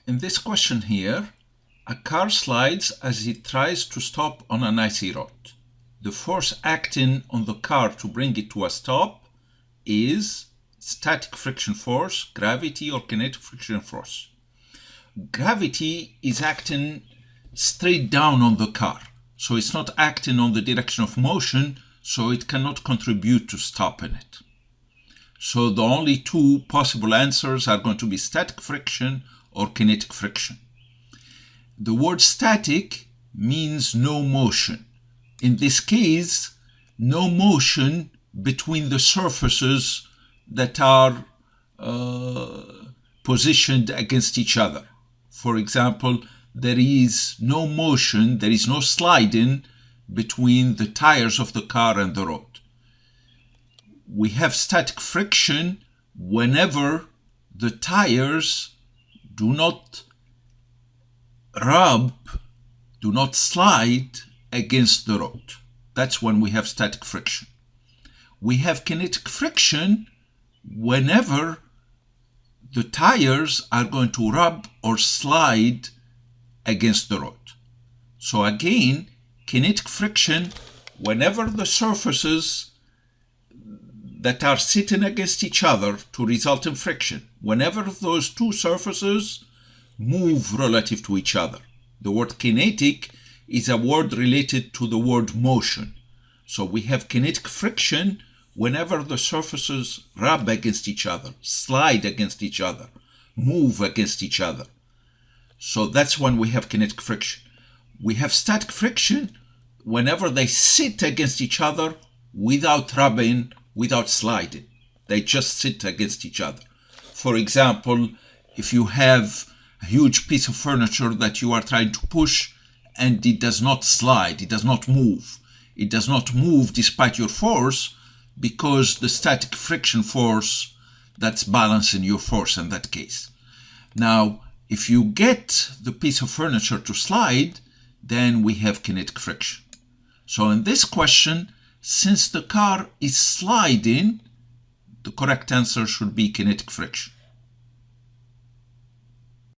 In this question here, a car slides as it tries to stop on an icy road. The force acting on the car to bring it to a stop is static friction force, gravity, or kinetic friction force. Gravity is acting straight down on the car, so it's not acting on the direction of motion, so it cannot contribute to stopping it. So the only two possible answers are going to be static friction or kinetic friction. The word static means no motion. In this case, no motion between the surfaces that are positioned against each other. For example, there is no motion, there is no sliding between the tires of the car and the road. We have static friction whenever the tires do not rub, do not slide against the road. That's when we have static friction. We have kinetic friction whenever the tires are going to rub or slide against the road. So again, kinetic friction whenever the surfaces that are sitting against each other to result in friction, whenever those two surfaces move relative to each other. The word kinetic is a word related to the word motion. So we have kinetic friction whenever the surfaces rub against each other, slide against each other, move against each other. So that's when we have kinetic friction. We have static friction whenever they sit against each other without rubbing, without sliding. They just sit against each other. For example, if you have a huge piece of furniture that you are trying to push and it does not slide, it does not move. It does not move despite your force because the static friction force that's balancing your force in that case. Now, if you get the piece of furniture to slide, then we have kinetic friction. So in this question, since the car is sliding, the correct answer should be kinetic friction.